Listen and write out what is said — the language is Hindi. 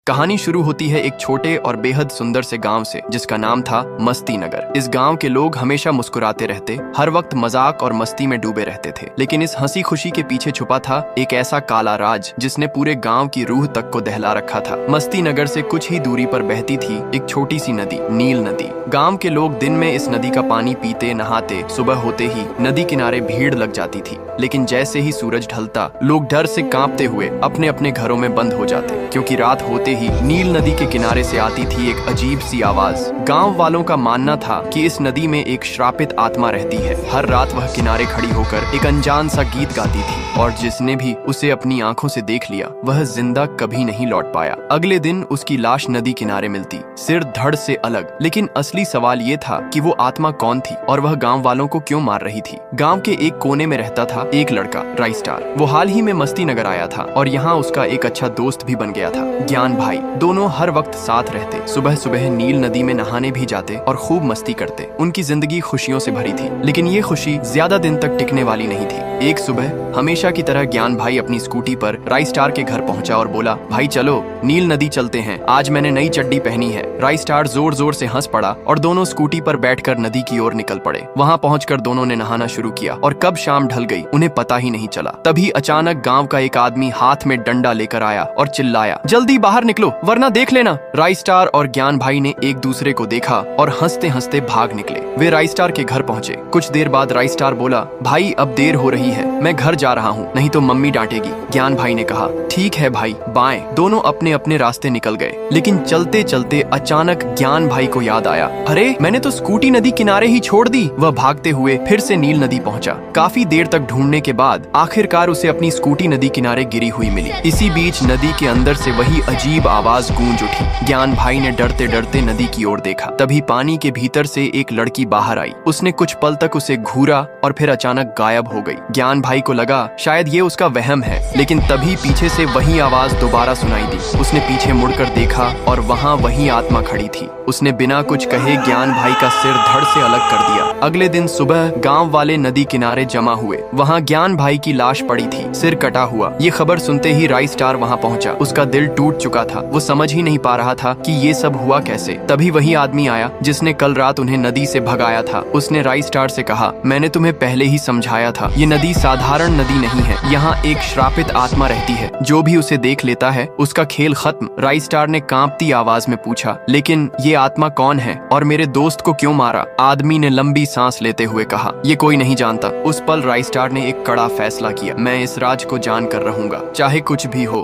कहानी शुरू होती है एक छोटे और बेहद सुंदर से गांव से जिसका नाम था मस्ती नगर। इस गांव के लोग हमेशा मुस्कुराते रहते, हर वक्त मजाक और मस्ती में डूबे रहते थे। लेकिन इस हंसी खुशी के पीछे छुपा था एक ऐसा काला राज जिसने पूरे गांव की रूह तक को दहला रखा था। मस्ती नगर से कुछ ही दूरी पर बहती थी एक छोटी सी नदी, नील नदी। गांव के लोग दिन में इस नदी का पानी पीते, नहाते। सुबह होते ही नदी किनारे भीड़ लग जाती थी, लेकिन जैसे ही सूरज ढलता लोग डर से कांपते हुए अपने अपने घरों में बंद हो जाते, क्योंकि रात होते ही नील नदी के किनारे से आती थी एक अजीब सी आवाज। गांव वालों का मानना था कि इस नदी में एक श्रापित आत्मा रहती है। हर रात वह किनारे खड़ी होकर एक अनजान सा गीत गाती थी और जिसने भी उसे अपनी आंखों से देख लिया वह जिंदा कभी नहीं लौट पाया। अगले दिन उसकी लाश नदी किनारे मिलती, सिर धड़ से अलग। लेकिन असली सवाल ये था कि वो आत्मा कौन थी और वह गांव वालों को क्यों मार रही थी। गांव के एक कोने में रहता था एक लड़का, राइस्टार। वो हाल ही में मस्ती नगर आया था और यहाँ उसका एक अच्छा दोस्त भी बन गया था, ज्ञान भाई। दोनों हर वक्त साथ रहते, सुबह सुबह नील नदी में नहाने भी जाते और खूब मस्ती करते। उनकी जिंदगी खुशियों से भरी थी, लेकिन ये खुशी ज्यादा दिन तक टिकने वाली नहीं थी। एक सुबह हमेशा की तरह ज्ञान भाई अपनी स्कूटी पर राइस्टार के घर पहुंचा और बोला, भाई चलो नील नदी चलते हैं, आज मैंने नई चड्डी पहनी है। राइस्टार जोर जोर से हंस पड़ा और दोनों स्कूटी पर बैठकर नदी की ओर निकल पड़े। वहां पहुंचकर दोनों ने नहाना शुरू किया और कब शाम ढल गई उन्हें पता ही नहीं चला। तभी अचानक गांव का एक आदमी हाथ में डंडा लेकर आया और चिल्लाया, जल्दी बाहर निकलो वरना देख लेना। राइस्टार और ज्ञान भाई ने एक दूसरे को देखा और हंसते हंसते भाग निकले। वे राइस्टार के घर पहुंचे। कुछ देर बाद राइस्टार बोला, भाई अब देर हो रही है, मैं घर जा रहा हूँ, नहीं तो मम्मी डांटेगी। ज्ञान भाई ने कहा, ठीक है भाई, बाएं। दोनों अपने अपने रास्ते निकल गए। लेकिन चलते चलते अचानक ज्ञान भाई को याद आया, अरे मैंने तो स्कूटी नदी किनारे ही छोड़ दी। वह भागते हुए फिर से नील नदी पहुंचा। काफी देर तक ढूंढने के बाद आखिरकार उसे अपनी स्कूटी नदी किनारे गिरी हुई मिली। इसी बीच नदी के अंदर से वही अजीब आवाज गूंज उठी। ज्ञान भाई ने डरते डरते नदी की ओर देखा। तभी पानी के भीतर से एक लड़की बाहर आई। उसने कुछ पल तक उसे घूरा और फिर अचानक गायब हो गई। ज्ञान भाई को लगा शायद ये उसका वहम है, लेकिन तभी पीछे से वही आवाज दोबारा सुनाई दी। उसने पीछे मुड़कर देखा और वहाँ वही आत्मा खड़ी थी। उसने बिना कुछ कहे ज्ञान भाई का सिर धड़ से अलग कर दिया। अगले दिन सुबह गांव वाले नदी किनारे जमा हुए। वहाँ ज्ञान भाई की लाश पड़ी थी, सिर कटा हुआ। ये खबर सुनते ही राइस्टार वहाँ पहुंचा। उसका दिल टूट चुका था। वो समझ ही नहीं पा रहा था कि ये सब हुआ कैसे। तभी वही आदमी आया जिसने कल रात उन्हें नदी से भगाया था। उसने राइस्टार से कहा, मैंने तुम्हें पहले ही समझाया था, ये नदी साधारण नदी नहीं है, यहाँ एक श्रापित आत्मा रहती है। जो भी उसे देख लेता है उसका खेल खत्म। राइस्टार ने कांपती आवाज में पूछा, लेकिन ये आत्मा कौन है और मेरे दोस्त को क्यों मारा? आदमी ने लंबी सांस लेते हुए कहा, ये कोई नहीं जानता। उस पल राइस्टार ने एक कड़ा फैसला किया, मैं इस राज को जान कर रहूंगा, चाहे कुछ भी हो।